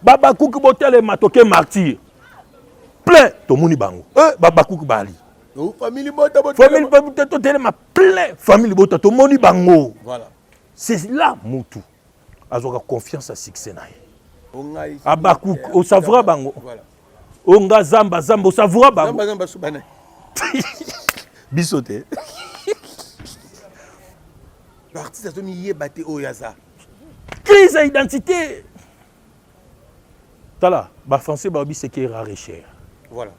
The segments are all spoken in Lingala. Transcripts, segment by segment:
Baba Koukou Botel Matoke martyr. Plein to moni bango. Baba Koukou Bali. Famille Bota Famille Bota Totelema plein famille Bota to moni bango. Voilà. C'est là Moutou. Azoka confiance à succès na. Abakouk au savra bango. Voilà. Onga zamba au savra bango. Zamba subana. Bisoté. L'artiste a mis yébaté Oyaza. Crise d'identité. Tala, ba français ba bi c'est qui rare et cher. Voilà.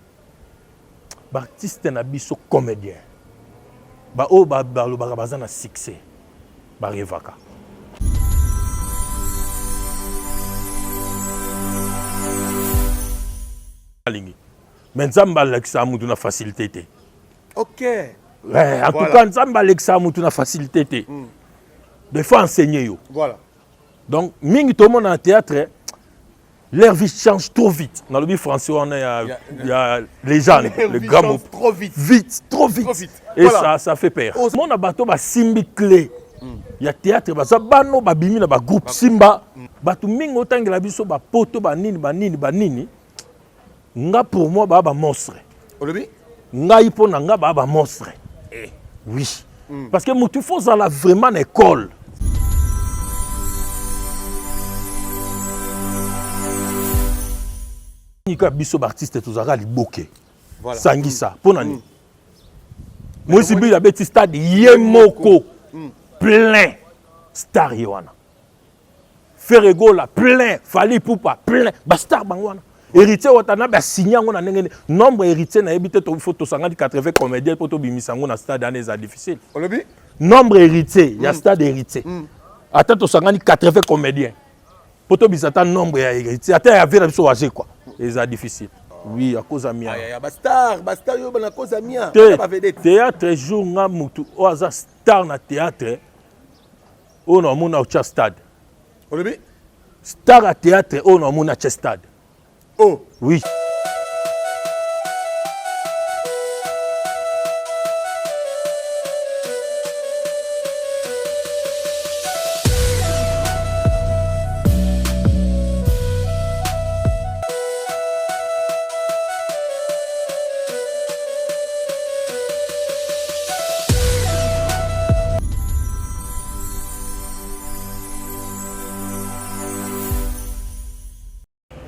Ba artiste na biso comédien. Ba o ba lo ba bazana succès. Ba revaka. Mais Nzamba Alexa Moutou na facilité. Ok. Ouais, en tout cas, Nzamba Alexa Moutou na facilité. Des fois enseigner yo. Voilà. Donc, mingi tout le monde en théâtre, leur vie change trop vite. Dans le vie français, il y a les gens, les grands mots. Trop vite. Vite, trop vite. Trop vite. Et voilà. ça fait peur. Mon abato ba simbi clé. Il y a théâtre, ba bano ba bimi na ba groupe simba. Batu mingi otangela biso ba poto ba nini. Nga pour moi ba monstre. Olobi? Nga ipo na nga ba monstre. Oui. Parce que mutu faut ça la vraiment école. Nika biso artiste tozaka liboke. Voilà. Sangisa pona ni. Moi si bi la beti stade yemoko. Plein star yoana. Ferrego la plein, Fali Poupa plein, ba star bangwana. Héritier watana ba signé ngona ndenge nombre héritier na ebité to photo 80 comédiens pour to bimisa ngona stade ane za difficile. Olobi? Nombre héritier, ya stade héritier. Attends to 80 comédiens. Pour to bisata nombre ya héritier, attends ya vira biso waje quoi. C'est difficile. Oui, à cause de mia. Ba star yo bana cause mia. Théâtre jour nga mutu o aza star na théâtre. O no mona au stade. Olobi? Star à théâtre o no mona au stade. Oh, oui.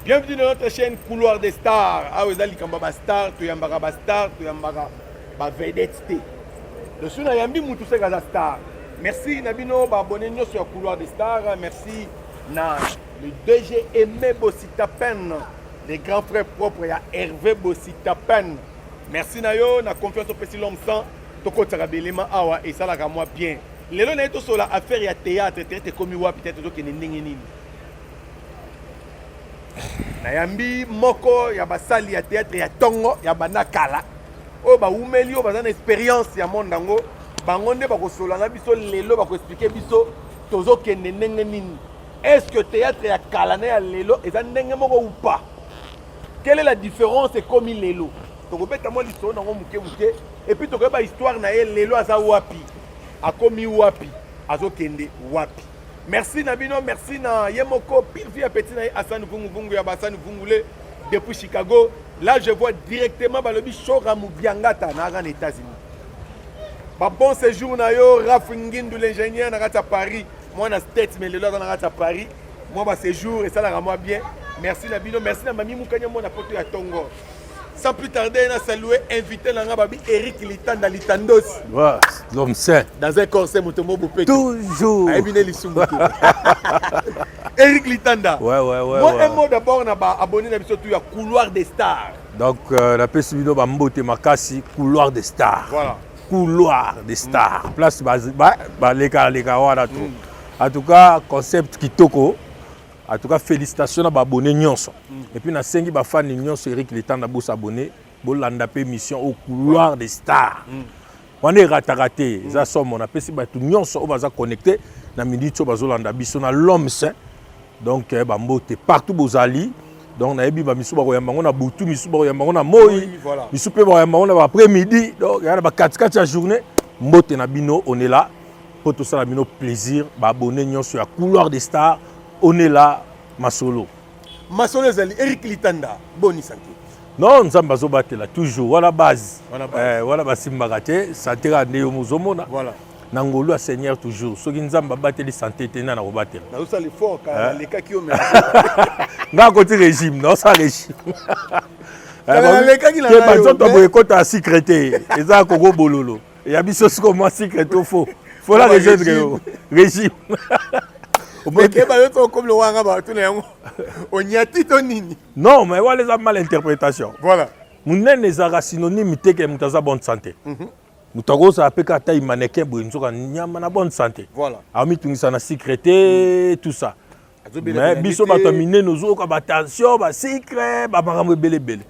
Bienvenue dans notre chaîne Couloir des Stars. Ah, vous allez comme star, tu yambara star, tu yambara vedette. Le sou na yambi moutou se gaza star. Merci Nabino ba abonné nous sur Couloir des Stars. Merci na le DG Aimé Bossitapen, les grands frères propres ya Hervé Bossitapen. Merci Nayo, na confiance au petit l'homme sans toko tsarabelema awa et ça la moi bien. Lelo na eto sur la affaire ya théâtre, théâtre comme wa peut-être to ke ndenge nini. Nayambi moko ya basali ya théâtre ya tongo ya banakala o ba umeli o bazana expérience ya mondango bango nde bakosolanga biso lelo bakoexpliquer biso tozokende ndenge nini. Est-ce que théâtre ya kala na ya lelo eza ndenge moko ou pas? Quelle est la différence comme lelo? Tokobeta mo liso nango muke et puis tokoba histoire na ye lelo aza wapi akomi wapi azokende wapi. Merci Nabino, merci na Yemoko, pile vie à petit na Hassan Vungu ya Bassan Vungule depuis Chicago. Là je vois directement balobi Shoramu Biangata na les États-Unis. Ba bon séjour na yo Rafingin de l'ingénieur na à Paris. Moi na States mais le là na à Paris. Moi ba séjour et ça la moi bien. Merci Nabino, merci na Mami Mukanya mo na poto ya Tongo. Sans plus tarder, on a salué, invité Langababi Eric Litanda Litandos. Ouais, l'homme saint. Dans un concert, Motomo Boupé. Toujours. Eric Litanda. Ouais. Moi, un mot d'abord, on a abonné à Couloir des Stars. Donc, la PSV Bambote Makasi, Couloir des Stars. Voilà. Couloir des Stars. Place, les gars, en tout cas, concept Kitoko. En tout cas, félicitations à abonné Nyonso. Et puis, na sengi ba fan Nyonso Eric Litanda bo s'abonner, bo landa pe mission au Couloir des Stars. On est raté, ça somme on appelle si ba tout Nyonso on va se connecter na midi to bazo landa biso na l'homme saint. Donc ba mbote partout bozali. Donc na yebi ba misu ba koyamba ngona butu misu ba koyamba ngona moi. Misu pe ba koyamba ngona après-midi. Donc il y a ba 4 la journée. Mbote na bino, on est là pour tout ça la bino plaisir ba abonné Nyonso à Couloir des Stars. On est là, Masolo. Masolo ezali Eric Litanda boni santé. Non, nzamba zobatela toujours wala base. Wana base. Wala basimbaka te santé ka ndeyo muzomona. Voilà. Nangolu a Seigneur toujours. Soki nzamba bateli santé te na kobatela. Na usali fort ka leka ki o me. Nga côté régime, non ça régime. Leka ki la ke na. bazoto boye kota secrétaire. Eza koko bololo. Ya biso siko moi secrétaire faux. Faut la régime. Régime. Mais que ba yoto comme le wanga ba tuna yango. Onyati to nini? Non, mais voilà les mal interprétation. Voilà. Munene ezaka synonyme te ke mutaza bonne santé. Mutagoza apeka ta mannequin boye nzoka nyama na bonne santé. Voilà. Ami tungisa na secrétaire tout ça. Mais biso bato minene ozoka ba tension ba secret ba makambo belebele.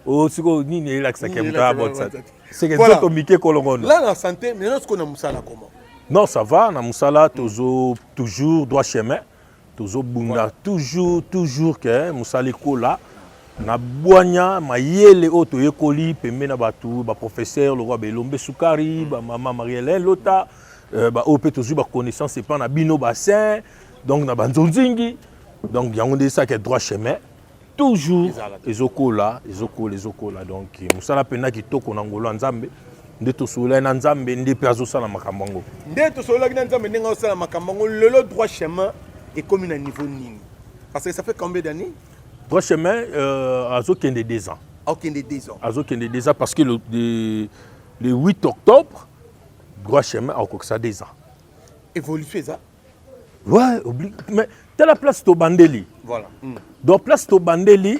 Oh siko nini relaxa ke mutaza bonne santé. C'est que toto mike kolongono. Là la santé, mais est-ce qu'on a musala comment? Non, ça va, na musala toujours droit chemin. Toujours bunda, toujours que musala kola na boanya mayele oto yekoli pembe na batu ba professeur le roi Belombe Soukari, ba maman Marie-Hélène Lota, ba opé toujours ba connaissance c'est pas na bino bassin, donc na banzonzingi. Donc yango de ça que droit chemin. Toujours ezokola. Donc musala pena kitoko na ngolo nzambe. Ndeto sola na nzambe ndepe azosala makambo ngo. Ndeto sola na nzambe ndenga osala makambo ngo lelo droit chemin et comme à niveau nini. Parce que ça fait combien d'années? Droit chemin azokende 2 ans. Okende 2 ans. Azokende 2 ans parce que le 8 octobre droit chemin a ça 2 ans. Évoluer ça? Ouais, obligé. Mais t'as la place to Bandeli. Voilà. Donc place to Bandeli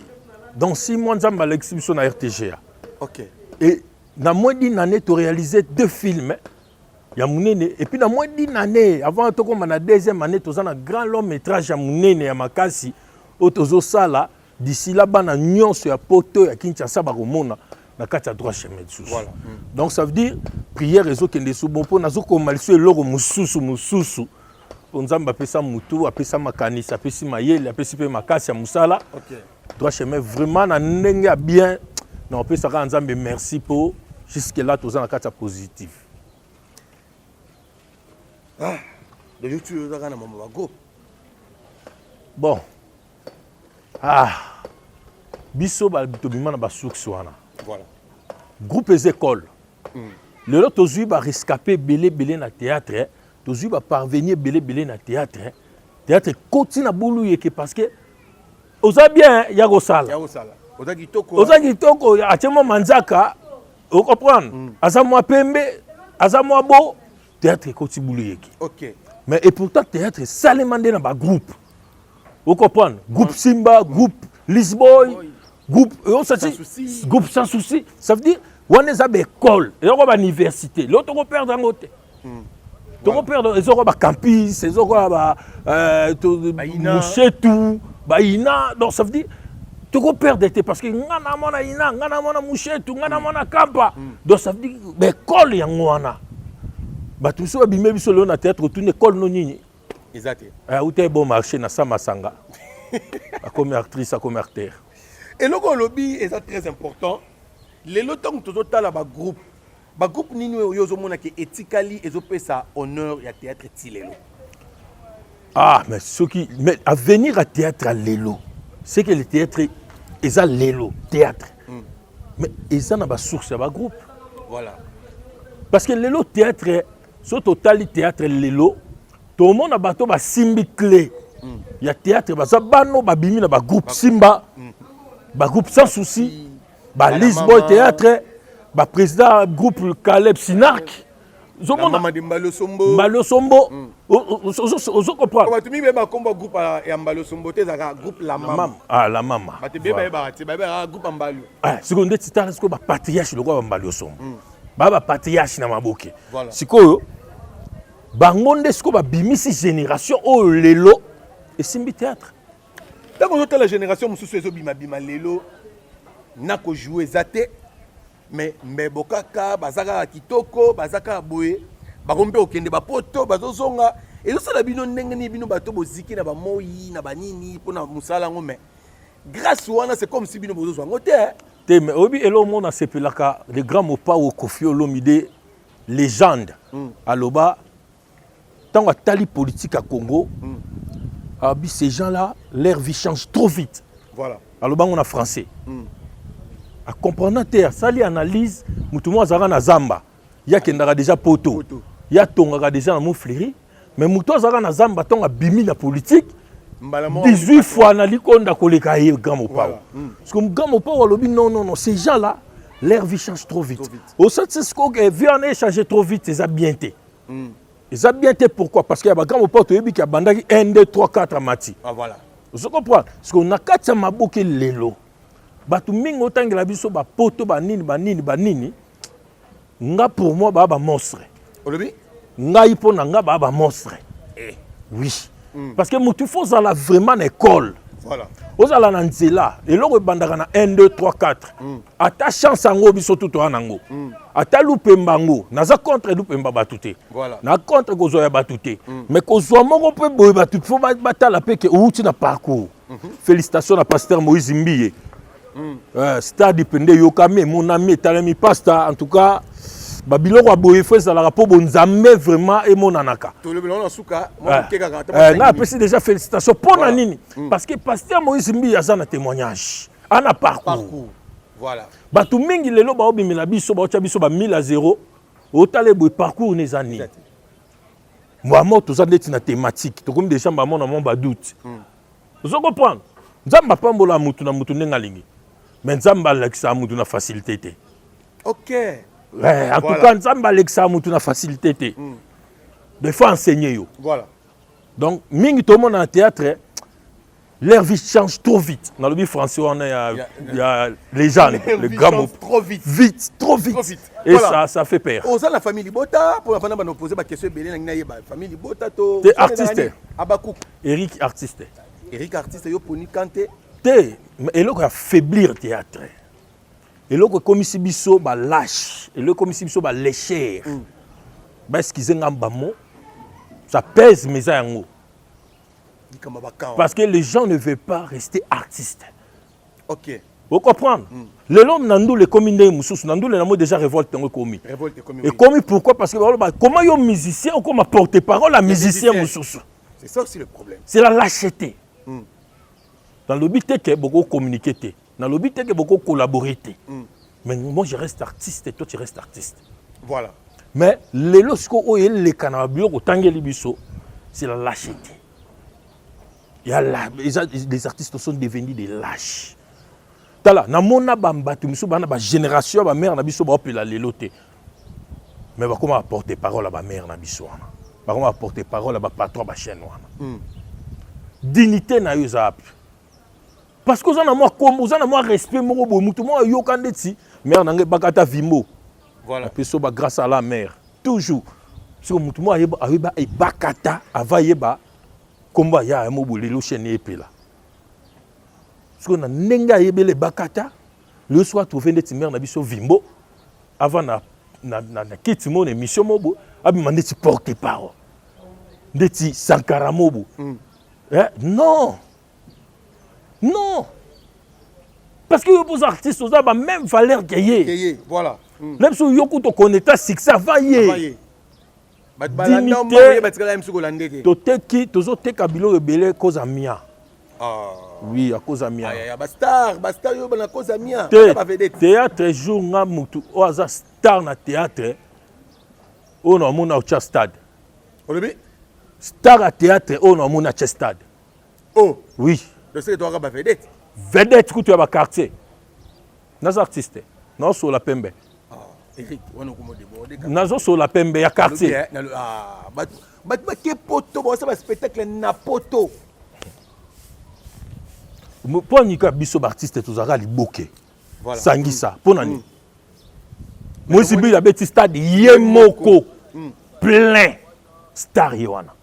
dans 6 mois nzamba l'exhibition na RTGA. OK. Et dans moins d'une année, tu réalisé 2 films. Et puis dans moins d'une année, avant que la deuxième année, tu as un grand long métrage à Mounene et à Makasi. D'ici là, tu as un nion sur la poteau à Kinshasa, tu as droit chemin. Voilà. Donc ça veut dire, prière, réseau qui est sous bon pot, nous avons commencé à l'or Moussoussou. On a appelé ça Moutou, appelé ça Makani, appelé ça Mayel, appelé ça Makasi à Moussala. Droit chemin, vraiment, on a bien. Non, on peut se rendre merci pour jusque-là, tout ça, on a positif. Ah, de YouTube, on a un go. Bon. Ah. Bisso, bimana ba souksuana. Voilà. Groupe les écoles. Le lot, tu as rescapé belé dans le théâtre. Tu as parvenir belé dans le théâtre. Théâtre continue à boulouiller parce que, vous avez bien, il y a Gosala. Ozaki toko achemo manzaka o comprendre azamwa pembe azamwa bo théâtre koti bouluyeki. OK. Mais et pourtant théâtre salement dans ba groupe. Vous comprendre? Groupe Simba, groupe Lisboy, groupe groupe sans souci. Ça veut dire on est à l'école, et on va à l'université. L'autre on perd dans côté. On perd ils ont ba campus, ils ont ba mouchetou, baina. Donc ça veut dire tu peux perdre parce que ngana mona ina ngana mona mushetu ngana mona kampa donc ça veut dire l'école yango wana batu so bimé biso le na théâtre tout école no nini exact ou t'es bon marché na Samasanga comme actrice comme acteur et le lobby est très important les lotong to tala ba groupe nini yozo mona ke ethically ezopesa honneur ya théâtre tilelo mais mais à venir à théâtre à lelo c'est que le théâtre est à l'élo, théâtre. Mais ils ont une source, un groupe. Voilà. Parce que l'élo théâtre, ce total théâtre l'élo, tout le monde a bateau ba simbi clé. Il y a théâtre, ça bano ba bimi na ba groupe Simba, ba groupe sans souci, ba Lisboy théâtre, ba président groupe Caleb Sinark. Maman de Mbalo Sombo. Mbalo Sombo. Ozo comprendre. Quand tu mets ba combo groupe et Mbalo Sombo, tu as groupe La Mama. Ah la Mama. Ba te beba ba groupe Mbalo. Ah, seconde titala siko ba patriarche le roi Mbalo Sombo. Ba patriarche na maboke. Voilà. Siko bangonde siko ba bimisi génération o lelo et simbi théâtre. Dans la génération mususu ezo bima lelo na ko jouer zaté. Mais bokaka bazaka kitoko bazaka boye bakombe okende ba poto bazozonga et ça la bino ndenge ni bino bato boziki na ba moyi na banini pona musala ngome grâce wana c'est comme si bino bozozwa ngote te mais obi elo mona sepelaka le grand mopa au Kofi Olomide légende aloba tant tali politique à Congo abi ces gens là leur vie change trop vite Voilà. Alors on a français. A comprendre terre, ça li analyse, mutu mo azara na zamba. Ya kendaka déjà poto. Ya tongaka déjà na mofleri, mais mutu azara na zamba tonga bimi na politique. 18 fois na likonda koleka ye gamo pa. Parce que gamo pa lobi non, ces gens là, leur vie change trop vite. Au sens c'est ce que vie en changer trop vite, c'est ça bien té. Ils ont bien été pourquoi? Parce qu'il y a des gens qui ont 1, 2, 3, 4 mati. Ah voilà. Vous comprenez? Parce qu'on a 4 maboke lelo. Batu mingi otanga la biso ba poto ba nini. Nga pour moi ba monstre. Olobi? Nga ipo na nga ba monstre. Oui. Parce que mutu faut ça vraiment une école. Voilà. Vous allez dans nzela, et là bandaka na 1 2 3 4. Ata chance ngo biso tout anango. Ata lupembango, naza contre lupemba batute. Voilà. Na contre kozoya batute. Mais kozwa moko pe boy batute, faut batala pe ke outi na parcours. Félicitations à pasteur Moïse Mbiye. Stade pende yokame mon ami talemi pasteur en tout cas Babiloko aboye faut ça la rapport bonzambe vraiment et mon anaka. Tout le monde en souka, moi keka na apprécie déjà félicitations pour nini parce que pasteur Moïse Mbiye a un témoignage. Ana parcours. Voilà. Batu mingi lelo ba obimela biso ba ocha biso ba 1000 à 0 otale boy parcours les années. Moi moto za ndeti na thématique to comme déjà ba mon na mon ba doute. Vous comprenez? Nzamba pambola mutu na mutu nenga lingi. Mais nzamba lekisa mutu na facilité té. OK. Ouais, en tout cas nzamba lekisa mutu na facilité té. Des fois enseigner yo. Voilà. Donc mingi tout le monde en théâtre leur vie change trop vite. Dans le vie français, on a, il y a les gens, les grands mots. Trop vite. Trop vite. Et voilà. Ça fait peur. On a la famille Libota, pour la famille, on a posé la question, la famille Libota, tu es artiste. Abakou. Eric, artiste. Eric, artiste, yo poni kanté. Et là, il a faiblir le théâtre. Et là, comme si biso ba lâche. Et là, comme si biso ba lécher. Parce qu'ils ont un bamo, ça pèse mes aïeux. Parce que les gens ne veulent pas rester artistes. OK. Vous comprenez? Les hommes n'ont les communes n'ont déjà révolté commis. Et commis pourquoi? Parce que comment un musicien ou comment porte-parole à musicien c'est ça aussi le problème. C'est la lâcheté. Dans le but que beaucoup communiquer, dans le but que beaucoup collaborer. Mais moi je reste artiste et toi tu restes artiste. Voilà. Mais les lorsqu'on est les cannabis au tangeli biso, c'est la lâcheté. Les artistes sont devenus des lâches. Tala, na mona bambatu miso bana ba génération ba mère na biso ba opela leloté. Mais ba comment apporter parole à ba mère na biso wana. Ba comment apporter parole à ba patron ba chaîne wana. Dignité na yo zap. Parce que on a moi comme on a moi respect moko bo mutu mo yo kandeti mère na nge bakata vimo. Voilà. Peso ba grâce à la mère toujours. Parce que mutu mo ayeba e bakata avayeba combat ya un mobile le chaîne épée là. Parce qu'on a nenga yebele bakata le soir trouver des timers na biso vimbo avant na kiti mon émission mobo abi mandé ti porter parole. Ndeti Sankara mobo. Non. Parce que les artistes ont la même valeur que yé. Voilà. Même si vous avez connaître succès va yé. Dignité, toteki tozoteka bilo rebele cause amia. Oui, à cause amia. Bastar yo bana cause amia. Théâtre jour nga mutu o aza star na théâtre. On a mona au stade. Olobi? Star à théâtre on a mona au stade. Oh, oui. Je sais que tu as ba vedette. Vedette que tu as ba quartier. Nas artiste. Non sur la pembe. Eric, on a comment déborder. Nazo sur la pembe ya quartier. Bat ke poto bo ça spectacle na poto. Pour nika biso artiste tozaka liboke. Voilà. Sangisa. Pour nani. Moi si bi la beti stade yemoko. Plein star yoana.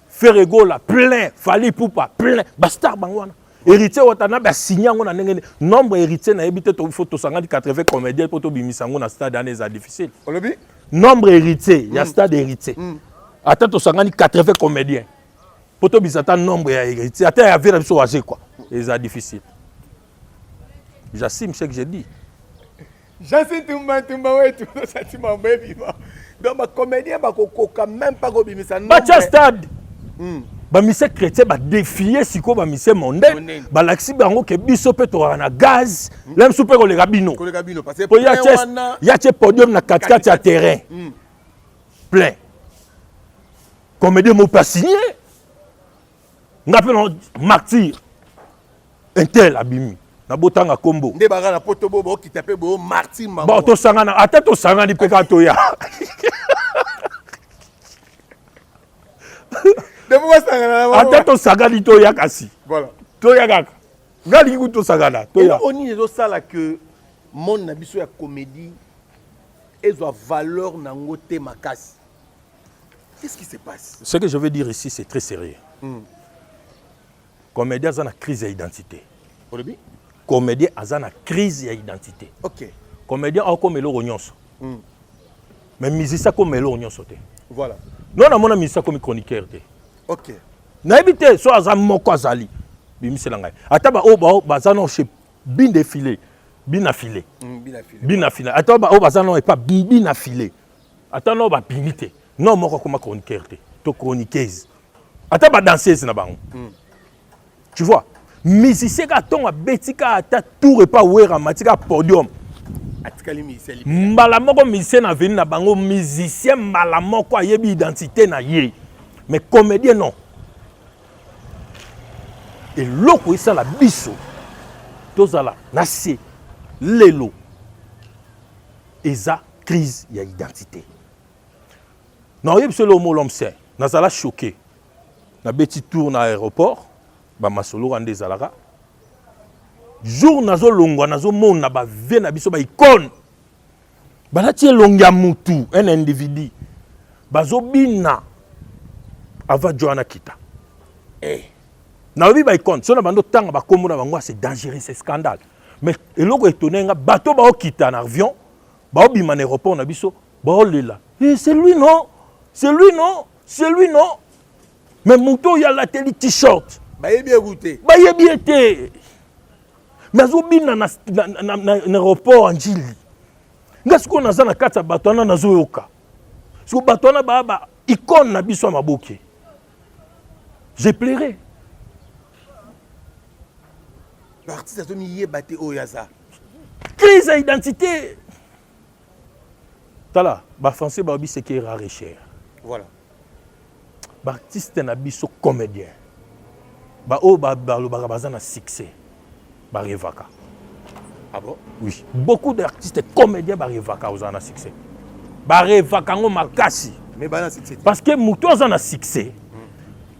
Ferregola plein, Fali Poupa plein, Bastar Bangwana. Héritier Watana ba signé ngona ndenge nombre héritier na ebité to photo 80 comédiens pour to bimisango na stade année ça difficile. Olobi? Nombre héritier, il y a stade héritier. Attends to 80 comédiens. Pour to bisata nombre héritier, attends ya vira biso waje quoi. Et ça difficile. J'assume ce que j'ai dit. J'assume tumba ouais tout ça tu m'as baby. Donc ma comédien ba koka même pas go bimisango. Bacha stade. ba mise chrétien ba défier siko ba mise mondaine ba laxi bango ke biso pe to na gaz lem soupe ko le rabino parce que ya che podium na katikati ya terrain plein comédie mo pas signé ngapelo martyr intel abimi na botanga kombo nde baka na poto bo kita pe bo martyr mama ba to sangana ata to sangani pe ka to ya ata to sagani to ya kasi voilà to ya kaka ngali ku to sagana to ya oni les osala que mon na biso ya comédie ezo valeur na ngote makasi. Qu'est-ce qui se passe? Ce que je veux dire ici c'est très sérieux. Comédien a une crise d'identité. Comédien a une crise d'identité. OK. Comédien a comme le nyonso. Mais musicien comme le nyonso te. Voilà. Non na mona musicien comme chroniqueur te. OK. Na ebité so azam moko azali. Bimisela ngai. Ata ba o bazano chez bin défilé. Bin affilé. Bin affilé. Ata ba o bazano et pas bin affilé. Ata no ba bimité. Non moko comme chroniqueur te. To chroniqueuse. Ata ba danseuse na bango. Tu vois? Musicien ka tonga betika ata tour et pas wera matika podium. Atikali musicien. Mbala moko musicien na venu na bango musicien mbala moko ayebi identité na ye. Mais comédien non. Et loko isa la biso. Tozala nasi lelo. Eza crise ya identité. Non yeb se lo mo l'homme c'est. Nazala choqué. Na beti tour na aéroport. Ba masolo rande zalaka. Jour nazo longwa nazo mona ba ve na biso ba icône. Ba la tie longya mutu un individu. Bazo bina ava Joana Kita. Na obi ba icône, so na bando tanga ba komona bango c'est dangereux, c'est scandale. Mais eloko étonné nga bateau ba okita na avion, ba obima na aéroport na biso, ba olela. C'est lui non? C'est lui non? C'est lui non? Mais muto ya la télé t-shirt. Ba yebi écouté. Ba yebi été. Mais azobina na aéroport Anjili. Nga siko naza na kati ya bato wana nazoyoka. Siko bato wana ba icône na biso maboke. J'ai pleuré. L'artiste a mis yebate oyaza. Crise d'identité. Tala, ba français ba obi c'est qui est rare et cher. Voilà. Ba artiste na biso comédien. Ba o ba lo ba bazana succès. Ba revaka. Ah bon? Oui. Beaucoup d'artistes comédiens ba revaka aux ana succès. Ba revaka ngo makasi. Mais ba na succès. Parce que muto azana succès.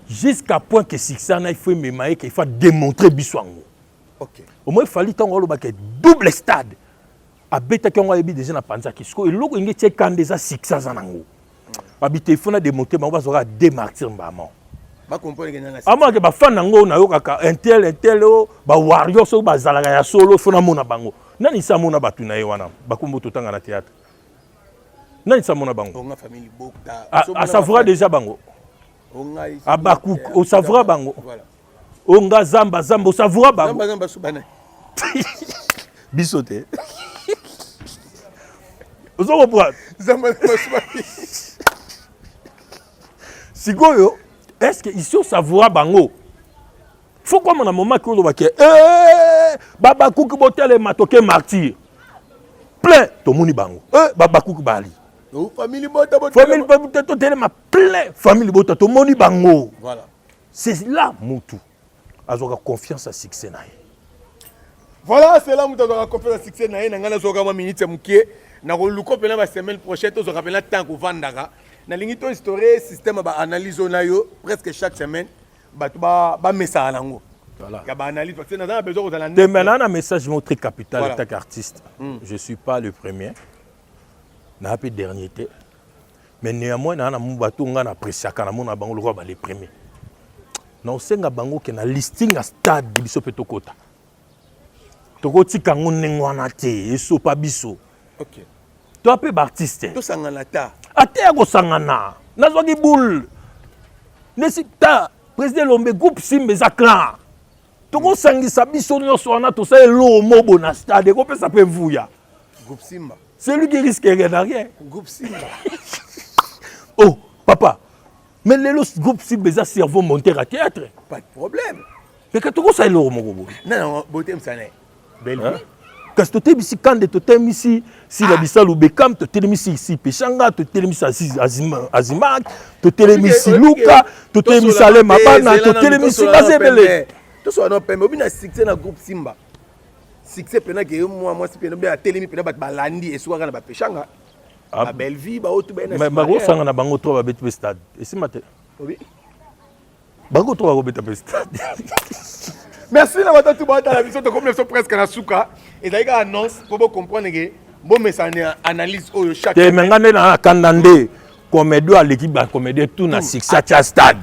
Jusqu'à point que succès na il faut memaye qu'il faut démontrer biswango. OK. Au moins il fallait tango lo ba que double stade. Abeta ki ngo yebi déjà na panza kisko et loko ngi tie kan déjà succès zanango. Abité il faut na démontrer ba bazora démartir mbamo. Ba comprendre que na. Ama ke ba fan nango na yokaka intel ba warrior so ba zalaka ya solo faut na mona bango. Nani sa mona batu na ye wana ba kumbo totanga na théâtre. Nani sa mona bango. On a famille bokta. A savoir déjà bango. On a Abaku au savoir bango. Voilà. Onga zamba au savoir bango. Zamba subana. Bisoté. Vous en comprenez? Zamba subana. Sigoyo, est-ce que ici au savoir bango? Faut quoi mon moment que l'on Baba Kouk Botel matoke martyr. Plein to moni bango. Baba Kouk Bali. Famille bota famille bota to tellement plein famille bota to moni bango. Voilà. C'est là mutu. Azoka confiance à succès na. Voilà, c'est là mutu azoka confiance à succès na ngana zoka ma minute mukie na ko luko pena ba semaine prochaine to zoka pena tant ko vandaka. Na lingi to histoire système ba analyse na yo presque chaque semaine ba message nango. Voilà. Ya ba analyse parce que na a besoin de la. De maintenant un message mon très capital en tant qu'artiste. Je suis pas le premier. Na pas dernier té. Mais néanmoins na mubatu nga na apprécier kana mona bango le ba les premiers. Na osenga bango ke na listing à stade de biso petokota. Tokoti kango nengwana te eso pa biso. OK. To pe artiste. To sangana ta. Ate ya ko sangana. Nazwaki boule. Nesita président Lombe groupe Simbe za clan. Toko sangisa biso nyonso wana to sa elo mobo na stade ko pesa pe vuya. Groupe Simba. C'est lui qui risque rien à rien. Groupe Simba. Oh, papa. Mais le groupe cible est cerveau monteur à théâtre. Pas de problème. Mais quand tu as le romo. Non, beauté me sané. Belle vie. Quand tu es ici, quand tu es ici, si la Bissau Bekam, tu es ici Pechanga, tu es ici Azimak, tu es ici Luka, tu es ici Alem Abana, tu es ici Bazebele. Tout ça, on peut bien succès dans le groupe Simba. Succès, pendant que moi, si pendant que télé, pendant que Balandi et soit dans la Pechanga. La belle vie, bah, tout bien. Mais Bago, ça, on a bango trop à bête stade. Et c'est matin. Oui. Bago trop à bête stade. Merci d'avoir tout le la vision de comme nous presque à la souka. Et d'ailleurs, annonce pour vous comprendre que bon, mais ça analyse au chaque. Tu es maintenant dans la Kandande, comédie à l'équipe, comédie tout dans succès à stade.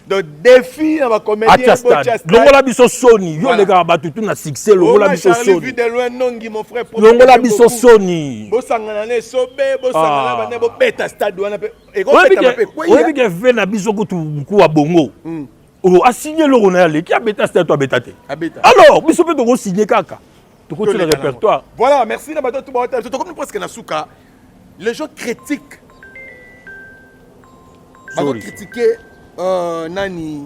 Donc, défi dans la comédie à stade. Longola biso Sony, yo les gars battu tout dans succès, longola biso Sony. Vu de loin nongi mon frère. Longola biso Sony. Bo sangana ne sobe, bo sangana bana bo beta stade wana pe. Et ko beta pe quoi? Oui, que fait na biso ko ku a bongo. On a signé le Ronald qui a bêta stade toi bêta. Alors, biso peut donc signer kaka. Tu continues le répertoire. Voilà, merci na bato tout ba hotel. Surtout comme presque na souka. Les gens critiquent. Ils critiquer nani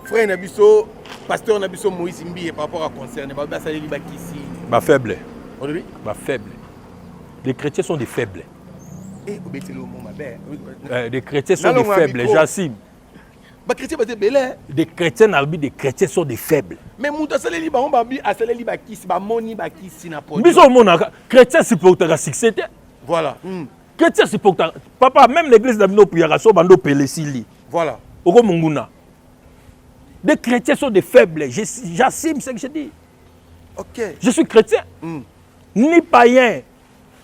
frère Nabiso, pasteur Nabiso Moïse Mbi par rapport à concerne ba saleli ba kisi. Ba faible. On dit ba faible. Les chrétiens sont des faibles. Et obételo mon ma belle. Les chrétiens sont des faibles, j'assume. Ba chrétien ba belé. Des chrétiens albi des chrétiens sont des faibles. Mais muta saleli ba on ba bi asaleli ba kisi ba moni ba kisi na poto. Biso mona chrétien c'est pour ta succès. Voilà. Chrétien c'est pour ta papa même l'église d'Amino Priara so bando pelesili. Voilà. Oko Munguna. Des chrétiens sont des faibles. J'assume ce que je dis. Ok. Je suis chrétien. Ni païen,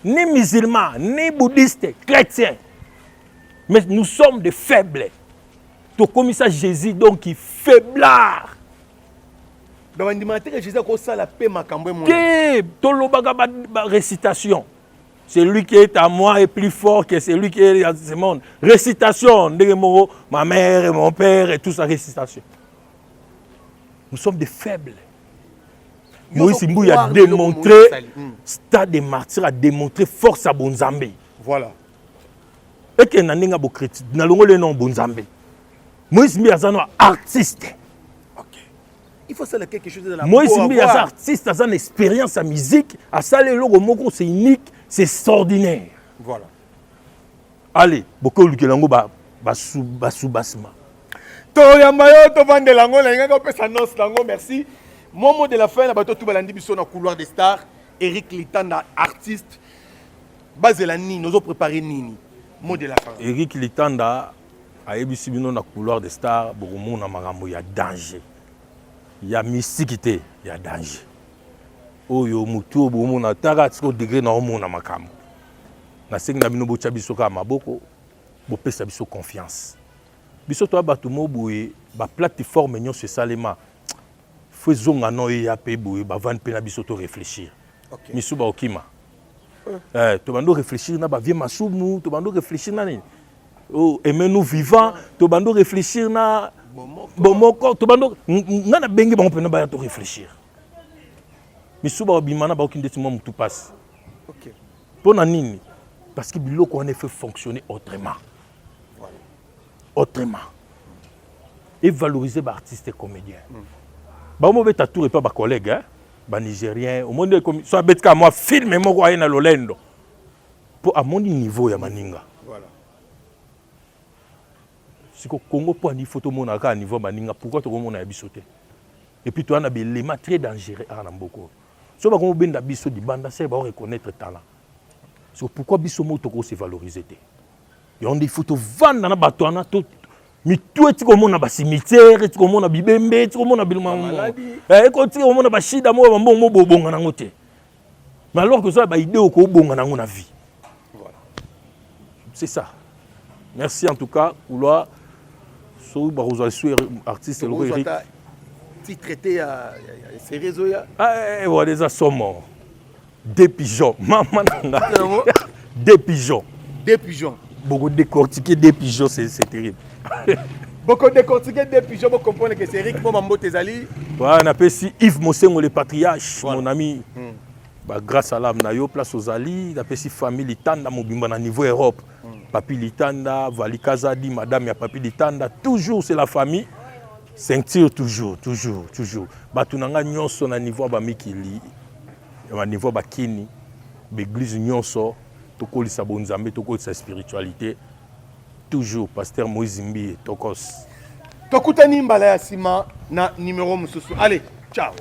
ni musulman, ni bouddhiste, chrétien. Mais nous sommes des faibles. Tout comme ça Jésus donc qui faiblard. Dans l'animateur Jésus a ça la paix makambo mon. Que tolobaga récitation. Celui qui est à moi est plus fort que celui qui est dans ce monde. Récitation, ma mère et mon père et tout ça, récitation. Nous sommes des faibles. Moïse Mbouy a démontré, Stade des Martyrs a démontré force à Bonzambe. Voilà. Et qu'il y a un chrétien, il y a le nom Bonzambe. Moïse Mbouy est un artiste. Ok. Il faut savoir quelque chose de la Moïse Mbouy est un artiste, il a une expérience en musique. À ça, le logo moko c'est unique. C'est extraordinaire. Voilà. Allez, beaucoup de gens sont basma. Toyamayo, to vende lango, la peut s'annonce lango, merci. Mon mot de la fin, la bateau tout balandi biso na couloir des stars. Eric Litanda, artiste. Basela Nini, nous avons préparé Nini. Mot de la fin. Eric Litanda a ébissi bino na couloir des stars. Beaucoup de monde il y a danger. Il y a mysticité, il y a danger. Oyo mutu bomo na tara tiko degré na omo na makamo na sengi na bino bocha biso ka maboko bo pesa biso confiance biso to ba tumo boye ba plateforme nyo se salema faisons no ya pe boye ba van pe na biso to réfléchir misu ba okima to bando réfléchir na ba vie masumu to bando réfléchir na ni oh aimer nous vivants to bando réfléchir na bomoko to bando na bengi ba on peut na ba to réfléchir. Misuba obimana ba okinde timo mutu passe. OK. Pour nini? Parce que biloko on a fait fonctionner autrement. Voilà. Autrement. Et valoriser les artistes et comédiens. Ba mo beta tour et pas ba collègue hein, ba nigérien, au monde comme so betka moi filme moko ayena lolendo. Pour à mon niveau ya maninga. Voilà. Si ko Congo pour ni photo mona ka niveau maninga, pourquoi to mona ya bisoté? Et puis tu as des éléments très dangereux à Namboko. Si on a bien biso di banda, c'est va reconnaître talent. C'est pourquoi biso mo toko se valoriser. Et on dit faut te vendre dans bateau na tout. Mais tout est comme on a ba cimetière, et comme on a bibembe, et comme on a bilma. Et quand tu on a ba shida mo bongo bonga na ngote. Mais alors que ça ba idée ko bonga na ngona vie. Voilà. C'est ça. Merci en tout cas couloir so ba rozalsu artiste le Eric. Si traité à ces réseaux là. Ah voilà des assommes. Des pigeons. Maman des pigeons. Des pigeons. Beaucoup décortiquer des pigeons c'est terrible. Beaucoup décortiquer des pigeons pour comprendre que c'est Eric Momambo Tezali. Voilà, on appelle si Yves Mosengo le patriarche, voilà. Mon ami. Bah, grâce à l'âme nayo place aux Ali, on appelle si famille Tanda Mobimba na niveau Europe. Papi Litanda, Valikazadi, madame ya Papi Litanda, toujours c'est la famille. Ceinture toujours. Batunanga nyonso na niveau ba mikili, na niveau ba kini, l'église nyonso, tokolisa bonzambe, tokolisa spiritualité. Toujours pasteur Moïse Mbi Tokos. Tokutani mbala ya sima na numéro mususu. Allez, ciao.